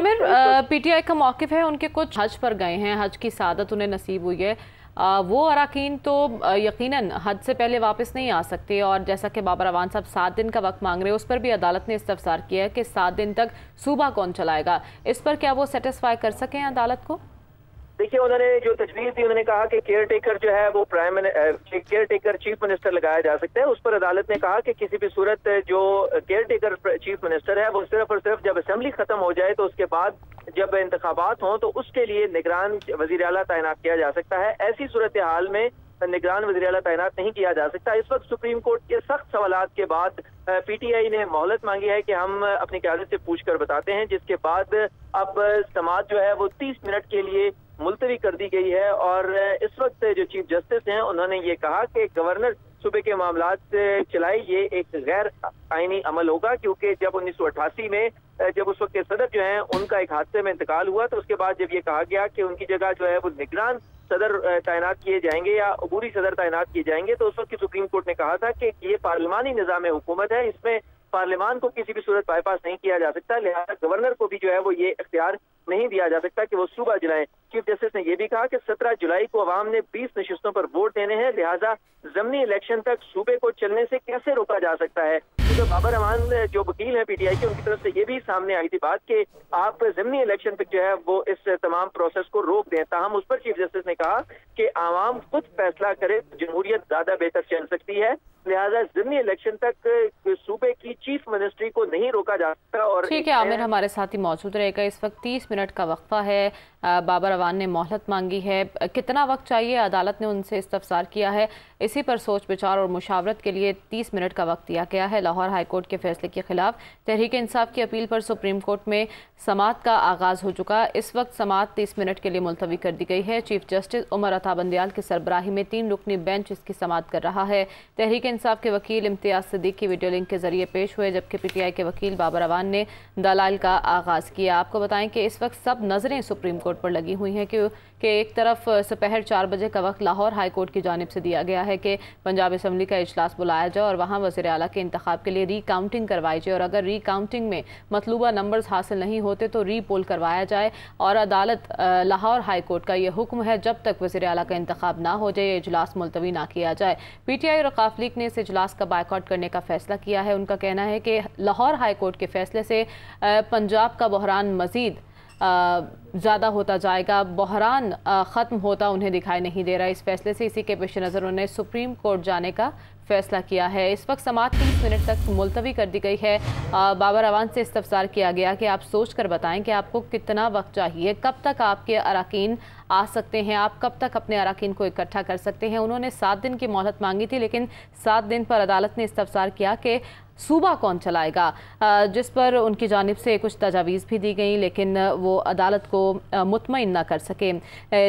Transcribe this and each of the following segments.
Aamir, PTI का मौक़िफ़ है, उनके कुछ हज पर गए हैं, हज की सादत उन्हें नसीब हुई है, वो अरकान तो यकीनन हज से पहले वापस नहीं आ सकते। और जैसा कि बाबर अवान साहब 7 दिन का वक्त मांग रहे हैं, उस पर भी अदालत ने इस्तफसार किया है कि 7 दिन तक सूबा कौन चलाएगा। इस पर क्या वो सेटिस्फाई कर सकें अदालत को? देखिए, उन्होंने जो तजवीज़ दी, उन्होंने कहा कि केयर टेकर जो है वो केयर टेकर चीफ मिनिस्टर लगाया जा सकता है। उस पर अदालत ने कहा कि किसी भी सूरत जो केयर टेकर चीफ मिनिस्टर है वो सिर्फ और सिर्फ जब असेंबली खत्म हो जाए तो उसके बाद जब इंतखाबात हों तो उसके लिए निगरान वज़ीर आला तैनात किया जा सकता है। ऐसी सूरत हाल में निगरान वज़ीर आला तैनात नहीं किया जा सकता। इस वक्त सुप्रीम कोर्ट के सख्त सवालात के बाद पीटीआई ने मोहलत मांगी है कि हम अपनी क़यादत से पूछ कर बताते हैं, जिसके बाद अब समाअत जो है वो 30 मिनट के लिए मुलतवी कर दी गई है। और इस वक्त जो चीफ जस्टिस हैं उन्होंने ये कहा कि गवर्नर सूबे के मामलात चलाए, ये एक गैर आईनी अमल होगा, क्योंकि जब 1988 में जब उस वक्त के सदर जो हैं उनका एक हादसे में इंतकाल हुआ तो उसके बाद जब ये कहा गया कि उनकी जगह जो है वो निगरान सदर तैनात किए जाएंगे या अबूरी सदर तैनात किए जाएंगे, तो उस वक्त की सुप्रीम कोर्ट ने कहा था कि ये पार्लिमानी निज़ाम हुकूमत है, इसमें पार्लियामान को किसी भी सूरत बाईपास नहीं किया जा सकता, लिहाजा गवर्नर को भी जो है वो ये इख्तियार नहीं दिया जा सकता कि वो सूबा जलाएं। चीफ जस्टिस ने यह भी कहा कि 17 जुलाई को अवाम ने 20 नशिस्तों पर वोट देने हैं, लिहाजा ज़मीनी इलेक्शन तक सूबे को चलने से कैसे रोका जा सकता है। तो बाबर अवान जो वकील है पीटीआई के, उनकी तरफ से ये भी सामने आई थी बात कि आप ज़मीनी इलेक्शन तक जो है वो इस तमाम प्रोसेस को रोक दें। ताहम उस पर चीफ जस्टिस ने कहा कि आवाम खुद फैसला करे, जमहूरियत ज्यादा बेहतर चल सकती है, लिहाजा ज़मीनी इलेक्शन तक सूबे की चीफ मिनिस्ट्री को नहीं रोका जा सकता। और ठीक है, आमिर हमारे साथ ही मौजूद रहेगा। इस वक्त 30 मिनट का वक्फा है, बाबर अवान ने मोहलत मांगी है, कितना वक्त चाहिए अदालत ने उनसे इस्तफसार किया है, इसी पर सोच विचार और मुशावरत के लिए 30 मिनट का वक्त दिया गया है। लाहौर हाई कोर्ट के फैसले के खिलाफ तहरीक इंसाफ की अपील पर सुप्रीम कोर्ट में समाअत का आगाज़ हो चुका। इस वक्त समाअत 30 मिनट के लिए मुलतवी कर दी गई है। चीफ जस्टिस उमर अता बंदियाल की सरबराही में 3 रुकनी बेंच इसकी समाअत कर रहा है। तहरीक इंसाफ के वकील इम्तियाज सिद्दीकी वीडियो लिंक के जरिए पेश हुए, जबकि पीटीआई के वकील बाबर अवान ने दलाइल का आगाज़ किया। आपको बताएं कि इस वक्त सब नज़रें सुप्रीम कोर्ट पर लगी हुई हैं कि एक तरफ दोपहर 4 बजे का वक्त लाहौर हाई कोर्ट की जानिब से दिया गया है कि पंजाब असम्बली का इजलास बुलाया जाए और वहाँ वज़ीर आला के इंतखाब के लिए रीकाउंटिंग करवाई जाए, और अगर रीकाउंटिंग में मतलूबा नंबर्स हासिल नहीं होते तो रीपोल करवाया जाए। और अदालत लाहौर हाई कोर्ट का यह हुक्म है, जब तक वज़ीर आला का इंतखाब ना हो जाए इजलास मुलतवी ना किया जाए। पीटीआई और वक़ाफ़ लीग ने इस इजलास का बायकॉट करने का फैसला किया है। उनका कहना है कि लाहौर हाई कोर्ट के फैसले से पंजाब का बहरान मज़ीद ज़्यादा होता जाएगा, बहरान ख़त्म होता उन्हें दिखाई नहीं दे रहा। इस फैसले से इसी के पेश नज़र उन्होंने सुप्रीम कोर्ट जाने का फैसला किया है। इस वक्त समाअत 30 मिनट तक मुलतवी कर दी गई है। बाबर अवान से इस्तफसार किया गया कि आप सोच कर बताएं कि आपको कितना वक्त चाहिए, कब तक आपके अरकान आ सकते हैं, आप कब तक अपने अरकान को इकट्ठा कर सकते हैं। उन्होंने 7 दिन की मोहलत मांगी थी, लेकिन 7 दिन पर अदालत ने इस्तफसार किया कि सूबा कौन चलाएगा, जिस पर उनकी जानिब से कुछ तजावीज़ भी दी गई, लेकिन वो अदालत को मुतमईन न कर सके।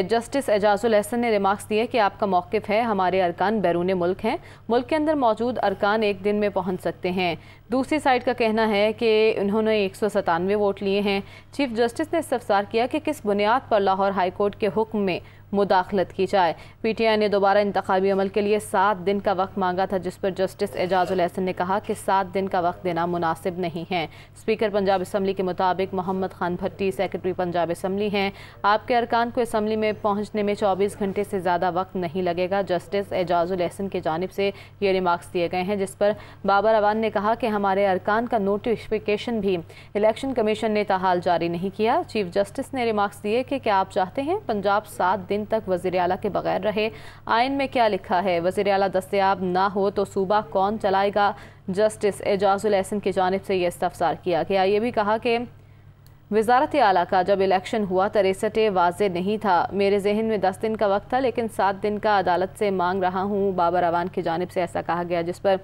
जस्टिस एजाजुल एहसन ने रिमार्क्स दिए कि आपका मौक़िफ़ है, हमारे अरकान बैरून मुल्क हैं, मुल्क के अंदर मौजूद अरकान एक दिन में पहुँच सकते हैं। दूसरी साइड का कहना है कि उन्होंने 197 वोट लिए हैं। चीफ जस्टिस ने इस्तफसार किया कि किस बुनियाद पर लाहौर हाई कोर्ट के हुक्म में मुदाखलत की जाए। पीटीआई ने दोबारा इंतखाबी अमल के लिए 7 दिन का वक्त मांगा था, जिस पर जस्टिस एजाजुल एहसन ने कहा कि 7 दिन का वक्त देना मुनासिब नहीं है। स्पीकर पंजाब असम्बली के मुताबिक मोहम्मद खान भट्टी सेक्रेटरी पंजाब असम्बली हैं, आपके अरकान को असम्बली में पहुँचने में 24 घंटे से ज़्यादा वक्त नहीं लगेगा। जस्टिस एजाजुल एहसन की जानिब से ये रिमार्क्स दिए गए हैं, जिस पर बाबर अवान ने कहा कि हमारे अरकान का नोटिफिकेशन भी इलेक्शन कमीशन ने ताहाल जारी नहीं किया। चीफ जस्टिस ने रिमार्क्स दिए कि क्या आप चाहते हैं पंजाब 7 दिन तक वज़ीर आला के बगैर रहे, आइन में क्या लिखा है, वज़ीर आला दस्तयाब ना हो तो सूबा कौन चलाएगा। जस्टिस एजाजुल एहसन की जानिब से यह इस्तफसार किया गया। ये भी कहा कि वज़ारत आला का जब इलेक्शन हुआ तरेसट वाज़े नहीं था, मेरे जहन में 10 दिन का वक्त था, लेकिन 7 दिन का अदालत से मांग रहा हूँ। बाबर अवान की जानिब से ऐसा कहा गया, जिस पर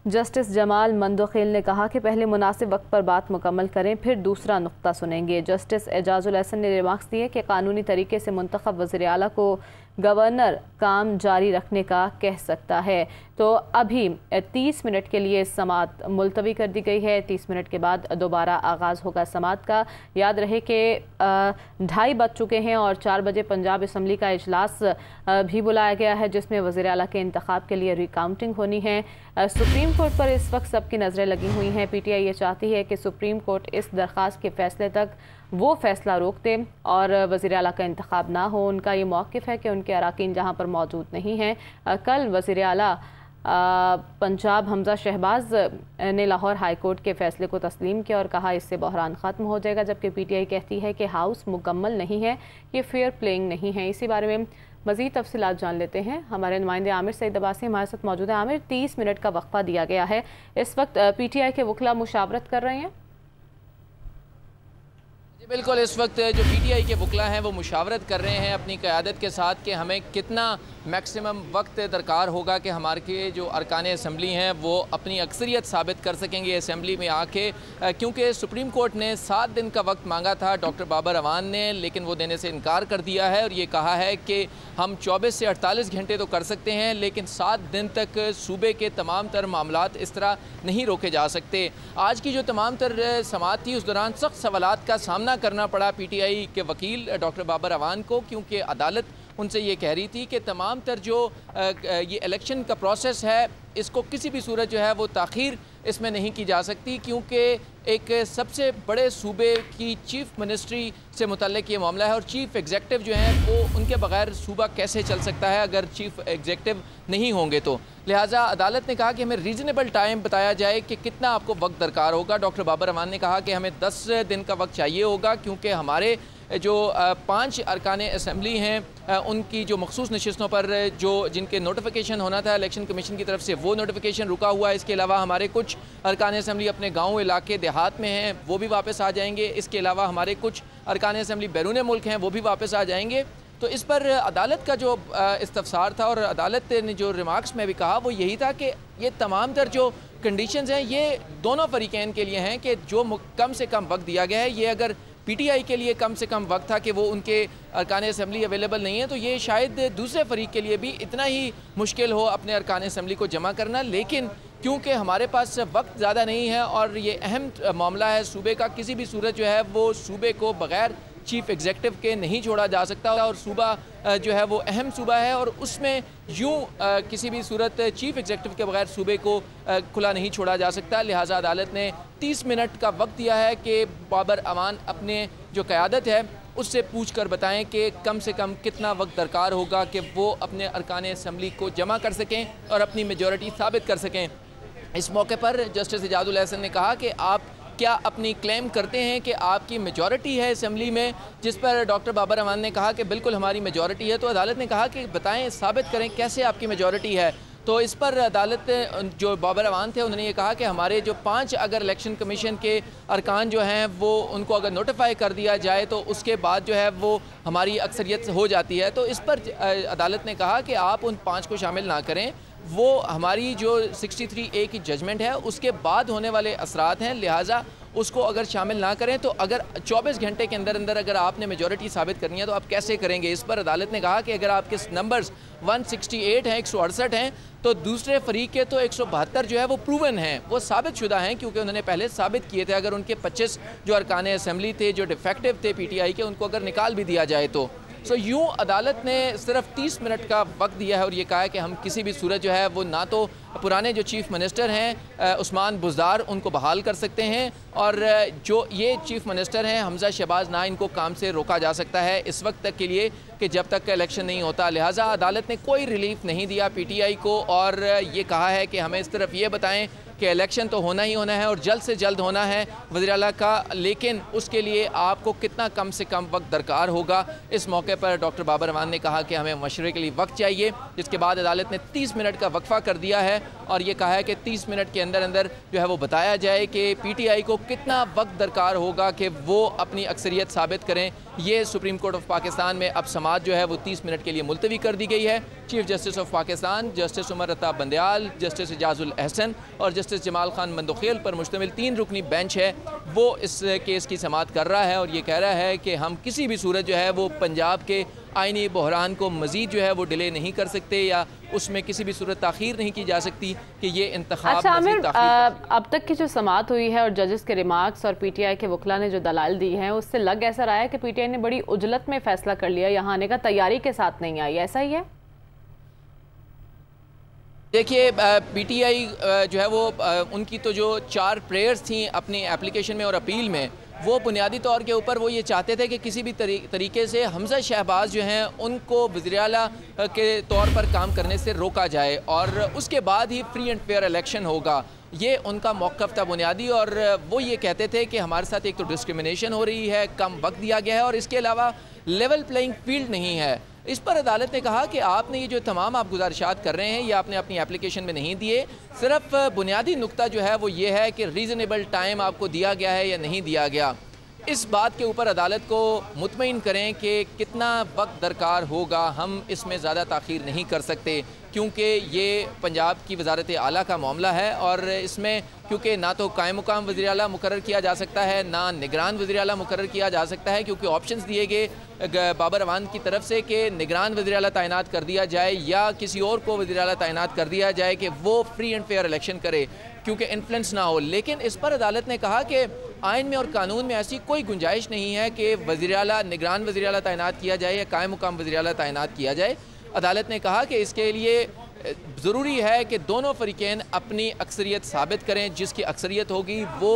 जस्टिस जमाल मंदोखेल ने कहा कि पहले मुनासिब वक्त पर बात मुकम्मल करें, फिर दूसरा नुक्ता सुनेंगे। जस्टिस एजाजुल एहसन ने रिमार्क्स दिए कि कानूनी तरीके से मुंतखब वज़ीर आला को गवर्नर काम जारी रखने का कह सकता है। तो अभी 30 मिनट के लिए समाअत मुलतवी कर दी गई है। 30 मिनट के बाद दोबारा आगाज़ होगा समाअत का। याद रहे कि 2:30 बज चुके हैं और 4 बजे पंजाब असम्बली का इजलास भी बुलाया गया है, जिसमें वज़ीर आला के इंतखाब के लिए रिकाउंटिंग होनी है। सुप्रीम कोर्ट पर इस वक्त सबकी नज़रें लगी हुई हैं। पीटीआई ये चाहती है कि सुप्रीम कोर्ट इस दरख्वास्त के फैसले तक वो फैसला रोक दें और वज़ीर आला का इंतखाब ना हो। उनका ये मौक़िफ़ है कि उनके अराकीन जहाँ पर मौजूद नहीं हैं। कल वज़ीर आला पंजाब हमजा शहबाज ने लाहौर हाई कोर्ट के फैसले को तस्लीम किया और कहा इससे बहरान ख़त्म हो जाएगा, जबकि PTI कहती है कि हाउस मुकम्मल नहीं है, ये फेयर प्लेइंग नहीं है। इसी बारे में मज़ीद तफसीलात जान लेते हैं। हमारे नुमाइंदे आमिर सईद अब्बासी हमारे साथ मौजूद है। आमिर, 30 मिनट का वक्फा दिया गया है, इस वक्त PTI के वकला मुशावरत कर रहे हैं। बिल्कुल, इस वक्त जो PTI के वकला हैं वो मुशावरत कर रहे हैं अपनी क़यादत के साथ कि हमें कितना मैक्सिमम वक्त दरकार होगा कि हमारे जो अरकान असम्बली हैं वो अपनी अक्सरियत साबित कर सकेंगे असम्बली में आके, क्योंकि सुप्रीम कोर्ट ने 7 दिन का वक्त मांगा था डॉक्टर बाबर अवान ने, लेकिन वो देने से इनकार कर दिया है और ये कहा है कि हम 24 से 48 घंटे तो कर सकते हैं, लेकिन 7 दिन तक सूबे के तमाम तर मामलात इस तरह नहीं रोके जा सकते। आज की जो तमाम तर समाअत थी उस दौरान सख्त सवालात का सामना करना पड़ा PTI के वकील डॉक्टर बाबर अवान को, क्योंकि अदालत उनसे ये कह रही थी कि तमाम तर जो ये इलेक्शन का प्रोसेस है इसको किसी भी सूरत जो है वो ताख़ीर इसमें नहीं की जा सकती, क्योंकि एक सबसे बड़े सूबे की चीफ़ मिनिस्ट्री से मुतल्लिक़ ये मामला है और चीफ़ एग्जेक्टिव जो हैं वो उनके बगैर सूबा कैसे चल सकता है अगर चीफ़ एग्जेक्टिव नहीं होंगे तो। लिहाजा अदालत ने कहा कि हमें रीज़नेबल टाइम बताया जाए कि कितना आपको वक्त दरकार होगा। डॉक्टर बाबर अवान ने कहा कि हमें 10 दिन का वक्त चाहिए होगा, क्योंकि हमारे जो 5 अरकान असम्बली हैं उनकी जो मखसूस नशिस्तों पर जो जिनके नोटिफिकेशन होना था इलेक्शन कमीशन की तरफ से वो नोटिफिकेशन रुका हुआ है। इसके अलावा हमारे कुछ अरकान असम्बली अपने गाँव इलाके देहात में हैं, वो भी वापस आ जाएंगे। इसके अलावा हमारे कुछ अरकान असम्बली बैरून मुल्क हैं, वो भी वापस आ जाएंगे। तो इस पर अदालत का जो इस्तफसार था और अदालत ने जो रिमार्क्स में भी कहा वो यही था कि ये तमाम तर जो कंडीशंस हैं ये दोनों फरीकैन के लिए हैं कि जो कम से कम वक्त दिया गया है, ये अगर PTI के लिए कम से कम वक्त था कि वो उनके अरकान असम्बली अवेलेबल नहीं है, तो ये शायद दूसरे फरीक के लिए भी इतना ही मुश्किल हो अपने अरकान असम्बली को जमा करना। लेकिन क्योंकि हमारे पास वक्त ज़्यादा नहीं है और ये अहम मामला है सूबे का, किसी भी सूरत जो है वो सूबे को बग़ैर चीफ़ एग्जेक्टिव के नहीं छोड़ा जा सकता और सूबा जो है वो अहम सूबा है और उसमें यूँ किसी भी सूरत चीफ़ एग्जेक्टिव के बगैर सूबे को खुला नहीं छोड़ा जा सकता। लिहाजा अदालत ने 30 मिनट का वक्त दिया है कि बाबर अवान अपने जो क़यादत है उससे पूछ कर बताएँ कि कम से कम कितना वक्त दरकार होगा कि वो अपने अरकान असम्बली को जमा कर सकें और अपनी मेजॉरिटी साबित कर सकें। इस मौके पर जस्टिस इजाजुल एहसन ने कहा कि आप क्या अपनी क्लेम करते हैं कि आपकी मेजॉरिटी है असम्बली में, जिस पर डॉक्टर बाबर अवान ने कहा कि बिल्कुल हमारी मेजॉरिटी है। तो अदालत ने कहा कि बताएं, साबित करें कैसे आपकी मेजॉरिटी है। तो इस पर अदालत जो बाबर अवान थे उन्होंने ये कहा कि हमारे जो 5 अगर इलेक्शन कमीशन के अरकान जो हैं वो उनको अगर नोटिफाई कर दिया जाए तो उसके बाद जो है वो हमारी अक्सरियत हो जाती है। तो इस पर अदालत ने कहा कि आप उन 5 को शामिल ना करें, वो हमारी जो 63A की जजमेंट है उसके बाद होने वाले असरात हैं, लिहाजा उसको अगर शामिल ना करें। तो अगर 24 घंटे के अंदर अंदर अगर आपने मेजॉरिटी साबित करनी है तो आप कैसे करेंगे। इस पर अदालत ने कहा कि अगर आपके नंबर्स 168 हैं, 168 हैं, तो दूसरे फरीक के तो 172 जो है वो प्रूवन हैं, वो साबित शुदा हैं, क्योंकि उन्होंने पहले साबित किए थे। अगर उनके 25 जो अरकान असम्बली थे जो डिफेक्टिव थे PTI के, उनको अगर निकाल भी दिया जाए तो यूँ अदालत ने सिर्फ 30 मिनट का वक्त दिया है और ये कहा है कि हम किसी भी सूरत जो है वो ना तो पुराने जो चीफ़ मिनिस्टर हैं उस्मान बुज़दार उनको बहाल कर सकते हैं और जो ये चीफ़ मिनिस्टर हैं हमजा शहबाज ना इनको काम से रोका जा सकता है इस वक्त तक के लिए कि जब तक का इलेक्शन नहीं होता। लिहाजा अदालत ने कोई रिलीफ नहीं दिया PTI को और ये कहा है कि हमें इस तरफ ये बताएं कि इलेक्शन तो होना ही होना है और जल्द से जल्द होना है वज़ीर आला का, लेकिन उसके लिए आपको कितना कम से कम वक्त दरकार होगा। इस मौके पर डॉक्टर बाबर अवान ने कहा कि हमें मशवरे के लिए वक्त चाहिए, जिसके बाद अदालत ने 30 मिनट का वक्फा कर दिया है और ये कहा है कि 30 मिनट के अंदर अंदर जो है वो बताया जाए कि PTI को कितना वक्त दरकार होगा कि वो अपनी अक्सरियत साबित करें। ये सुप्रीम कोर्ट ऑफ पाकिस्तान में अब समाअत जो है वो 30 मिनट के लिए मुलतवी कर दी गई है। Chief justice of Pakistan justice Umar Ata Bandial, justice Ijajul Ehsan और जस्टिस जमाल खान मंदोखेल पर मुश्तमिल 3 रुकनी बेंच है, वो इस केस की समाअत कर रहा है और ये कह रहा है कि हम किसी भी सूरत जो है वो पंजाब के आइनी बहरान को मज़ीद जो है वो डिले नहीं कर सकते या उसमें किसी भी सूरत ताख़ीर नहीं की जा सकती कि ये इंतखाब। अच्छा आमिर, अब तक की जो समाअत हुई है और जजेस के रिमार्क्स और PTI के वकला ने जो दलाल दी हैं उससे लग ऐसा रहा है कि PTI ने बड़ी उजलत में फ़ैसला कर लिया, यहाँ आने का तैयारी के साथ नहीं आई, ऐसा ही है? देखिए PTI जो है वो उनकी तो जो 4 प्रेयर्स थी अपनी एप्लीकेशन में और अपील में वो बुनियादी तौर के ऊपर वो ये चाहते थे कि किसी भी तरीके से हमजा शहबाज जो हैं उनको वज़ीर आला के तौर पर काम करने से रोका जाए और उसके बाद ही फ्री एंड फेयर इलेक्शन होगा। ये उनका मौक़िफ़ था बुनियादी, और वो ये कहते थे कि हमारे साथ एक तो डिस्क्रिमिनेशन हो रही है, कम वक्त दिया गया है और इसके अलावा लेवल प्लेइंग फील्ड नहीं है। इस पर अदालत ने कहा कि आपने ये जो तमाम आप गुजारिशात कर रहे हैं ये आपने अपनी एप्लीकेशन में नहीं दिए, सिर्फ बुनियादी नुक्ता जो है वो ये है कि रीज़नेबल टाइम आपको दिया गया है या नहीं दिया गया। इस बात के ऊपर अदालत को मुतमईन करें कि कितना वक्त दरकार होगा, हम इसमें ज़्यादा ताख़ीर नहीं कर सकते क्योंकि ये पंजाब की वजारत आला का मामला है और इसमें क्योंकि ना तो कायम मुकाम वज़ीर आला मुकर्रर किया जा सकता है, ना निगरान वज़ीर आला मुकर्रर किया जा सकता है, क्योंकि ऑप्शंस दिए गए बाबर अवान की तरफ से कि निगरान वज़ीर आला तैनात कर दिया जाए या किसी और को वज़ीर आला तैनात कर दिया जाए कि वो फ्री एंड फेयर इलेक्शन करे क्योंकि इन्फ्लुएंस ना हो। लेकिन इस पर अदालत ने कहा कि आइन में और कानून में ऐसी कोई गुंजाइश नहीं है कि वज़ीर आला निगरान वज़ीर आला तैनात किया जाए या कायम मुकाम वज़ीर आला तैनात किया जाए। अदालत ने कहा कि इसके लिए ज़रूरी है कि दोनों फ़रीक़ैन अपनी अक्सरियत साबित करें, जिसकी अक्सरियत होगी वो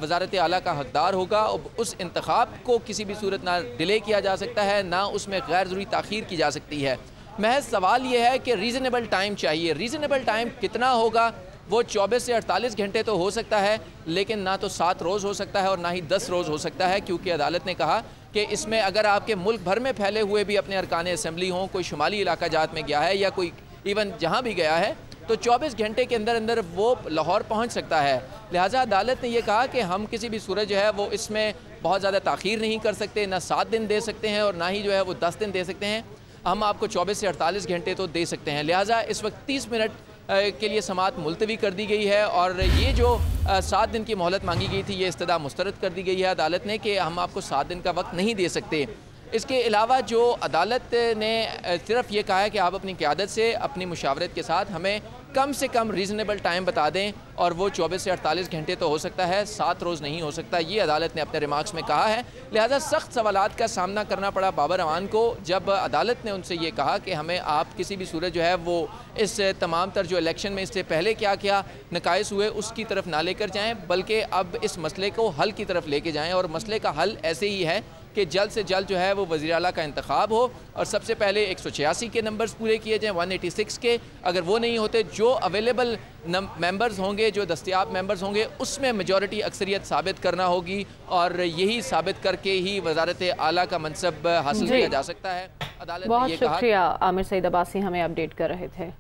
वज़ारत आला का हकदार होगा और उस इंतखाब को किसी भी सूरत ना डिले किया जा सकता है, ना उसमें गैर ज़रूरी ताख़ीर की जा सकती है। महज सवाल ये है कि रीज़नेबल टाइम चाहिए। रीज़नेबल टाइम कितना होगा? वो 24 से 48 घंटे तो हो सकता है, लेकिन ना तो 7 रोज़ हो सकता है और ना ही 10 रोज़ हो सकता है, क्योंकि अदालत ने कहा कि इसमें अगर आपके मुल्क भर में फैले हुए भी अपने अरकान असम्बली हों, कोई शुमाली इलाका जात में गया है या कोई इवन जहाँ भी गया है, तो 24 घंटे के अंदर अंदर वो लाहौर पहुँच सकता है। लिहाजा अदालत ने यह कहा कि हम किसी भी सूरत जो है वो इसमें बहुत ज़्यादा ताख़ीर नहीं कर सकते, ना 7 दिन दे सकते हैं और ना ही जो है वो 10 दिन दे सकते हैं। हम आपको 24 से 48 घंटे तो दे सकते हैं। लिहाजा इस वक्त 30 मिनट के लिए समाअत मुलतवी कर दी गई है और ये जो 7 दिन की मोहलत मांगी गई थी ये इस्तदा मुस्तरद कर दी गई है अदालत ने कि हम आपको 7 दिन का वक्त नहीं दे सकते। इसके अलावा जो अदालत ने सिर्फ ये कहा है कि आप अपनी क़यादत से अपनी मुशावरत के साथ हमें कम से कम रीज़नेबल टाइम बता दें और वो 24 से 48 घंटे तो हो सकता है, 7 रोज़ नहीं हो सकता, ये अदालत ने अपने रिमार्क्स में कहा है। लिहाजा सख्त सवालात का सामना करना पड़ा बाबर अवान को जब अदालत ने उनसे ये कहा कि हमें आप किसी भी सूरत जो है वो इस तमाम तर जो इलेक्शन में इससे पहले क्या क्या नकाइस हुए उसकी तरफ ना लेकर जाएँ, बल्कि अब इस मसले को हल की तरफ लेके जाएँ और मसले का हल ऐसे ही है कि जल्द से जल्द जो है वो वज़ीर आला का इंतखाब हो और सबसे पहले 186 के नंबर्स पूरे किए जाएँ, 186 के। अगर वो नहीं होते, जो अवेलेबल मेंबर्स होंगे, जो दस्तयाब मेंबर्स होंगे, उसमें मेजॉरिटी अक्सरियत साबित करना होगी और यही साबित करके ही वज़ारत आला का मनसब हासिल किया जा सकता है। अदालत ने ये कहा। बहुत शुक्रिया आमिर सईद अब्बासी, हमें अपडेट कर रहे थे।